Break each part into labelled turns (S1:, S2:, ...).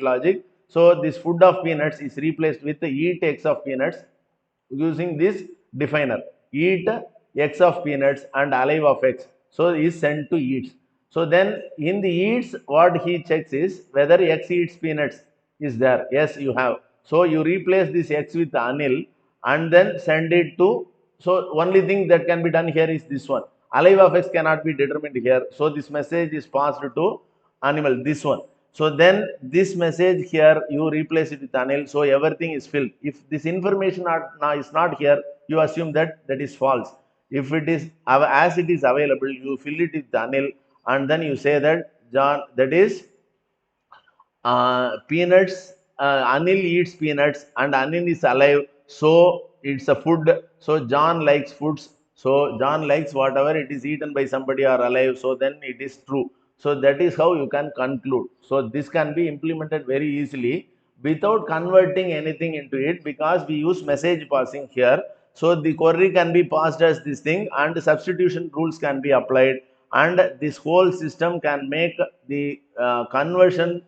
S1: logic. So this food of peanuts is replaced with the eat x of peanuts using this definer. Eat x of peanuts and alive of x. So is sent to eats. So then in the eats, what he checks is whether x eats peanuts is there. Yes, you have. So you replace this x with Anil and then send it to. So only thing that can be done here is this one. Alive of x cannot be determined here. So this message is passed to animal, this one. So then this message here, you replace it with Anil. So everything is filled. If this information is not here, you assume that that is false. If it is, as it is available, you fill it with Anil and then you say that John, that is peanuts, Anil eats peanuts and Anil is alive. So it's a food. So John likes foods. So John likes whatever it is eaten by somebody or alive. So then it is true. So that is how you can conclude. So this can be implemented very easily without converting anything into it because we use message passing here. So the query can be passed as this thing and substitution rules can be applied and this whole system can make the conversion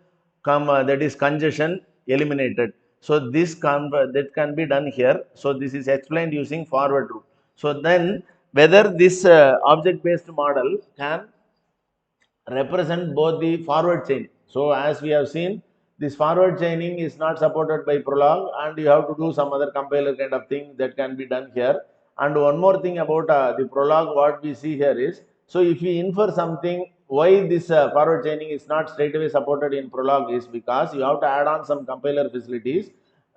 S1: that is congestion eliminated. So this that can be done here. So this is explained using forward rule. So then whether this object based model can represent both the forward chain. So as we have seen, this forward chaining is not supported by Prolog and you have to do some other compiler kind of thing that can be done here. And one more thing about the Prolog, what we see here is, so if we infer something, why this forward chaining is not straight away supported in Prolog is because you have to add on some compiler facilities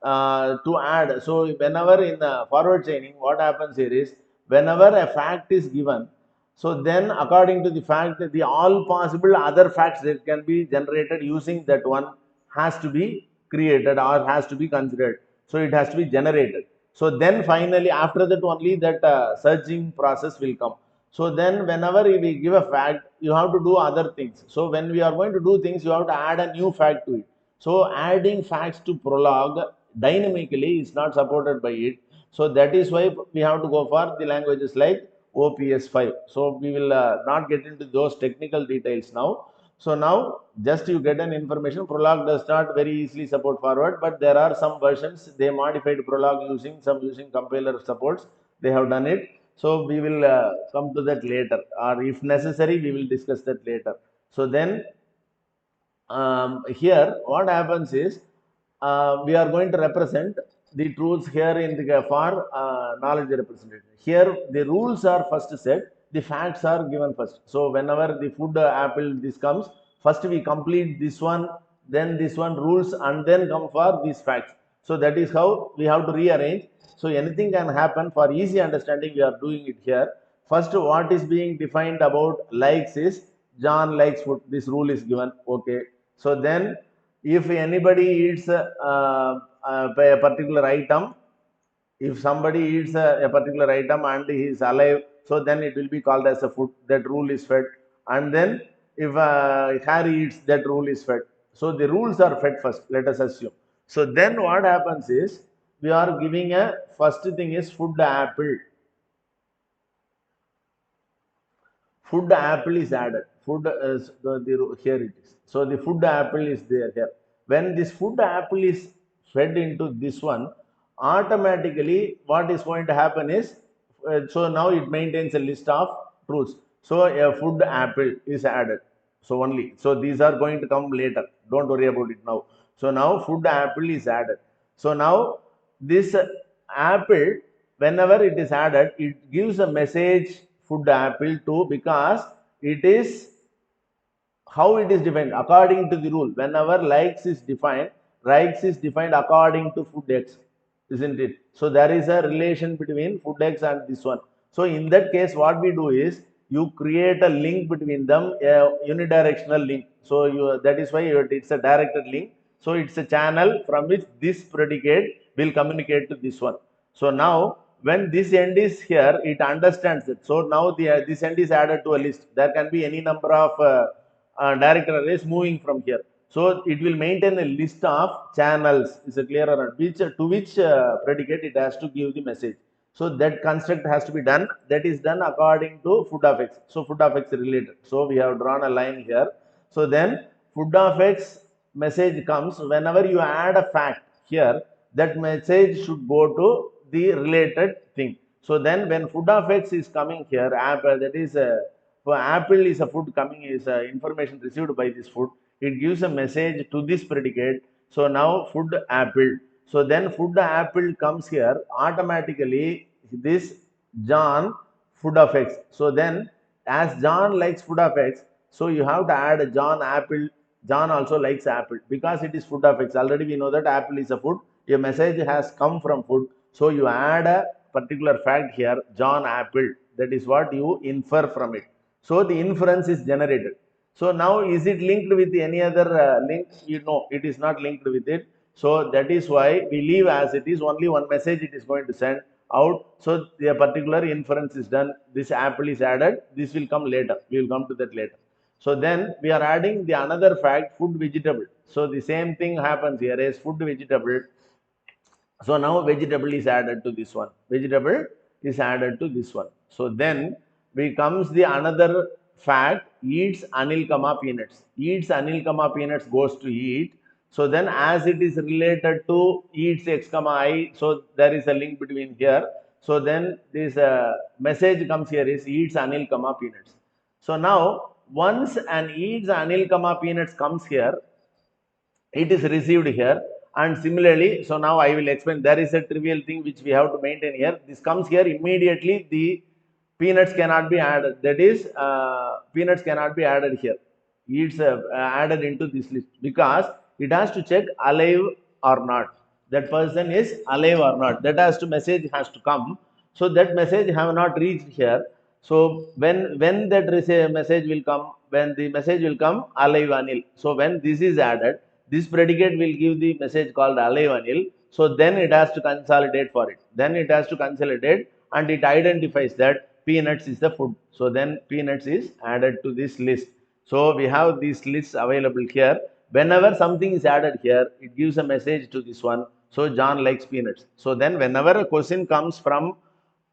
S1: to add. So whenever in forward chaining, what happens here is, whenever a fact is given, so then according to the fact that the all possible other facts that can be generated using that one has to be created or has to be considered. So it has to be generated. So then finally after that only that searching process will come. So then whenever we give a fact, you have to do other things. So when we are going to do things, you have to add a new fact to it. So adding facts to Prolog dynamically is not supported by it. So that is why we have to go for the languages like OPS5. So we will not get into those technical details now. So now just you get an information. Prolog does not very easily support forward, but there are some versions they modified Prolog using compiler supports. They have done it. So we will come to that later, or if necessary, we will discuss that later. So then here what happens is we are going to represent the truths here in the for knowledge representation. Here the rules are first set, the facts are given first. So whenever the food apple this comes, first we complete this one, then this one rules, and then come for these facts. So that is how we have to rearrange. So anything can happen. For easy understanding, we are doing it here. First, what is being defined about likes is John likes food. This rule is given. Okay. So then, if anybody eats a particular item, if somebody eats a particular item and he is alive, so then it will be called as a food. That rule is fed. And then, if Harry eats, that rule is fed. So the rules are fed first. Let us assume. So then, what happens is we are giving a first thing is food apple. Food apple is added. Food is here it is. So the food apple is there here. When this food apple is fed into this one, automatically what is going to happen is, so now it maintains a list of truths. So a food apple is added. So only. So these are going to come later. Don't worry about it now. So now food apple is added. So now this apple, whenever it is added, it gives a message food apple to, because it is how it is defined according to the rule. Whenever likes is defined, likes is defined according to food x, isn't it? So there is a relation between food x and this one. So in that case, what we do is you create a link between them, a unidirectional link. So that is why it's a directed link. So it's a channel from which this predicate will communicate to this one. So now when this end is here, it understands it. So now this end is added to a list. There can be any number of director arrays moving from here. So it will maintain a list of channels. Is it clear or not? To which predicate it has to give the message. So that construct has to be done. That is done according to food of x. So food of x related. So we have drawn a line here. So then food of x message comes, whenever you add a fact here, that message should go to the related thing. So then when food of X is coming here, that is for apple is a food coming, is information received by this food, it gives a message to this predicate. So now food apple. So then food apple comes here, automatically this John food of X. So then as John likes food of X, so you have to add John apple. John also likes apple because it is food of X. Already we know that apple is a food. Your message has come from food. So you add a particular fact here, John apple. That is what you infer from it. So the inference is generated. So now is it linked with any other link? You know, it is not linked with it. So that is why we leave as it is, only one message it is going to send out. So the particular inference is done. This apple is added. This will come later. We will come to that later. So then we are adding the another fact, food vegetable. So the same thing happens here is food vegetable. So now vegetable is added to this one. Vegetable is added to this one. So then becomes the another fact, eats anil comma peanuts. Eats anil comma peanuts goes to eat. So then as it is related to eats x comma I, so there is a link between here. So then this message comes here is eats anil comma peanuts. So now once an eats anil comma peanuts comes here, it is received here. And similarly, so now I will explain, there is a trivial thing which we have to maintain here. This comes here immediately, the peanuts cannot be added, that is peanuts cannot be added here. It's added into this list because it has to check alive or not, that person is alive or not, that has to message has to come. So that message have not reached here. So when that message will come, when the message will come alive anil, so when this is added, this predicate will give the message called alive anil. So then it has to consolidate for it, then it has to consolidate and it identifies that peanuts is the food. So then peanuts is added to this list. So we have these lists available here. Whenever something is added here, it gives a message to this one. So John likes peanuts. So then whenever a question comes from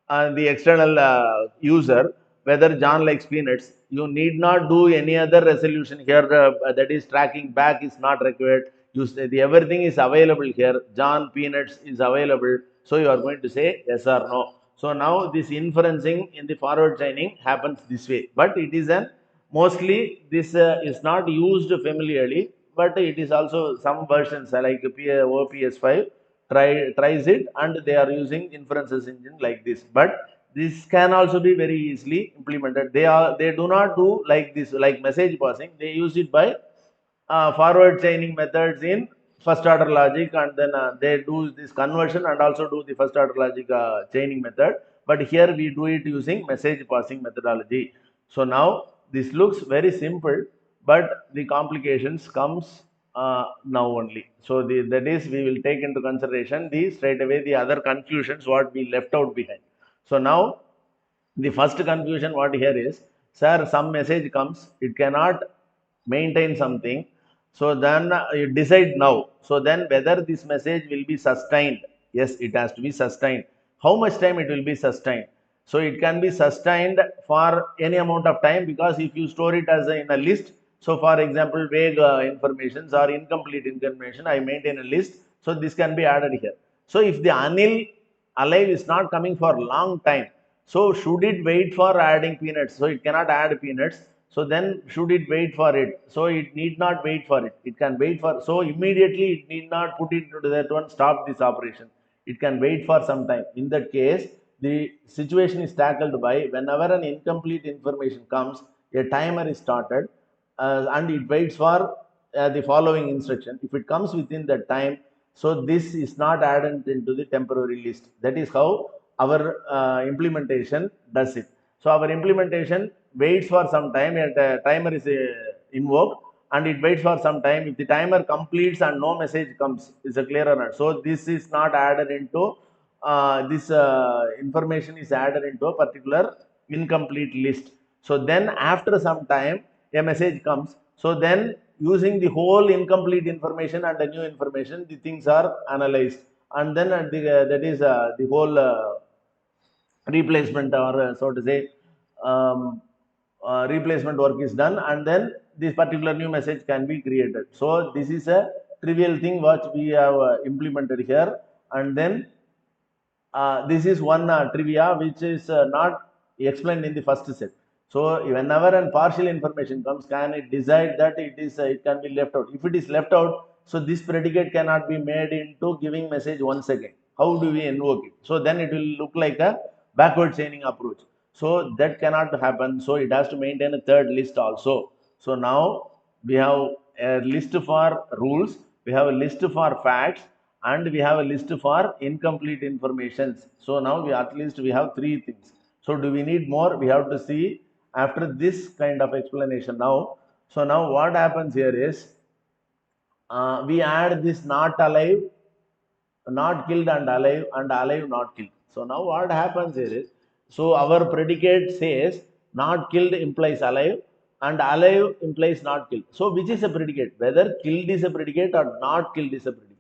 S1: the external user, whether John likes peanuts, you need not do any other resolution here. That is tracking back is not required. You say the everything is available here. John peanuts is available. So you are going to say yes or no. So now this inferencing in the forward chaining happens this way, but it is an mostly this is not used familiarly, but it is also some versions like OPS5 tries it and they are using inferences engine like this. But this can also be very easily implemented. They do not do like this, like message passing. They use it by forward chaining methods in first order logic, and then they do this conversion and also do the first order logic chaining method. But here we do it using message passing methodology. So now this looks very simple, but the complications comes now only. So that is we will take into consideration the straight away the other confusions what we left out behind. So now the first confusion what here is, sir, some message comes, it cannot maintain something. So then you decide now. So then whether this message will be sustained, yes, it has to be sustained. How much time it will be sustained? So it can be sustained for any amount of time, because if you store it as in a list, so for example vague informations or incomplete information, I maintain a list, so this can be added here. So if the anil alive is not coming for long time, so should it wait for adding peanuts? So it cannot add peanuts. So then should it wait for it? So it need not wait for it. It can wait for, so immediately it need not put it into that one, stop this operation. It can wait for some time. In that case, the situation is tackled by whenever an incomplete information comes, a timer is started and it waits for the following instruction. If it comes within that time, so this is not added into the temporary list. That is how our implementation does it. So our implementation waits for some time, and a timer is invoked, and it waits for some time. If the timer completes and no message comes, is a clear or not? So this is not added into this information is added into a particular incomplete list. So then after some time a message comes. So then using the whole incomplete information and the new information, the things are analyzed, and then that is the whole replacement, or so to say, replacement work is done, and then this particular new message can be created. So this is a trivial thing which we have implemented here. And then this is one trivia which is not explained in the first set. So whenever a partial information comes, can it decide that it can be left out? If it is left out, so this predicate cannot be made into giving message once again. How do we invoke it? So then it will look like a backward chaining approach. So that cannot happen. So it has to maintain a third list also. So now we have a list for rules, we have a list for facts, and we have a list for incomplete informations. So now we at least we have three things. So do we need more? We have to see after this kind of explanation now. So now what happens here is we add this not alive, not killed, and alive not killed. So now what happens here is, so our predicate says not killed implies alive and alive implies not killed. So which is a predicate? Whether killed is a predicate or not killed is a predicate.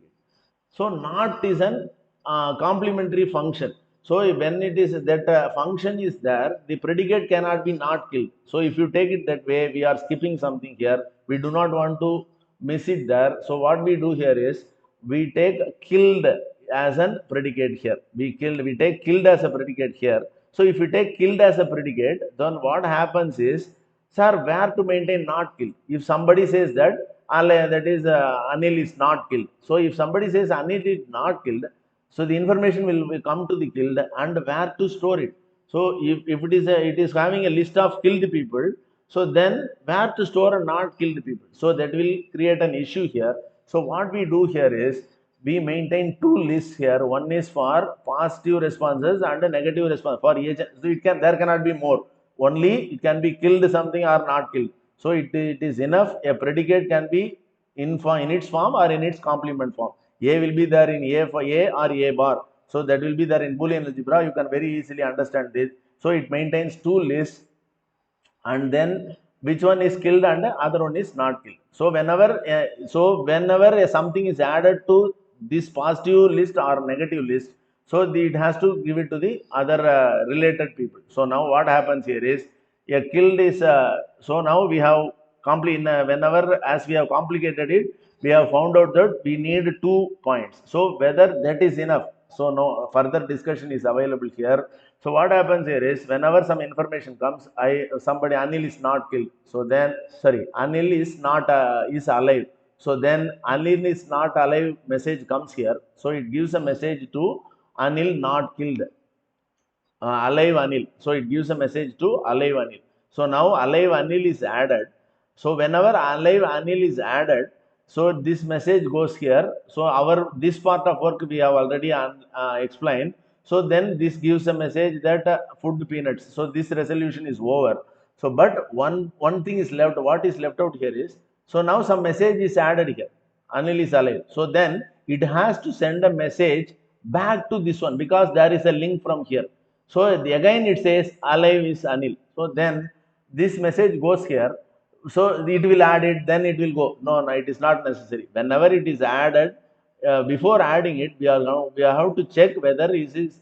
S1: So not is an complementary function. So when it is that function is there, the predicate cannot be not killed. So if you take it that way, we are skipping something here. We do not want to miss it there. So what we do here is we take killed as a predicate here. We take killed as a predicate here. So if we take killed as a predicate, then what happens is, sir, where to maintain not killed? If somebody says that that is Anil is not killed. So if somebody says Anil is not killed, so the information will come to the killed and where to store it. So if it is having a list of killed people, so then where to store a not killed people. So that will create an issue here. So what we do here is we maintain two lists here. One is for positive responses and a negative response for each. So there cannot be more. Only it can be killed something or not killed. So it is enough. A predicate can be in its form or in its complement form. A will be there in A for A or A bar. So that will be there in Boolean algebra. You can very easily understand this. So it maintains two lists, and then which one is killed and the other one is not killed. So whenever something is added to this positive list or negative list, so it has to give it to the other related people. So now what happens here is a killed is so now we have whenever as we have complicated it, we have found out that we need 2 points. So whether that is enough, so no further discussion is available here. So what happens here is whenever some information comes, somebody Anil is not killed. So then Anil is not is alive. So then Anil is not alive message comes here. So it gives a message to Anil not killed. Alive Anil. So it gives a message to alive Anil. So now alive Anil is added. So whenever alive Anil is added, so this message goes here. So this part of work we have already explained. So then this gives a message that food peanuts. So this resolution is over. So but one thing is left. What is left out here is, so now some message is added here. Anil is alive. So then it has to send a message back to this one because there is a link from here. So again it says alive is Anil. So then this message goes here. So it will add it, then it will go. No, it is not necessary. Whenever it is added, before adding it, we have to check whether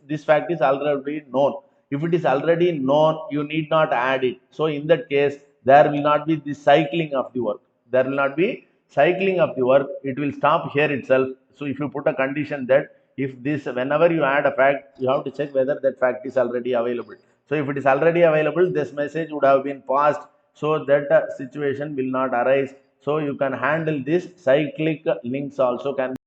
S1: this fact is already known. If it is already known, you need not add it. So in that case, there will not be the cycling of the work. There will not be cycling of the work. It will stop here itself. So if you put a condition that whenever you add a fact, you have to check whether that fact is already available. So if it is already available, this message would have been passed, so that situation will not arise. So you can handle this cyclic links also can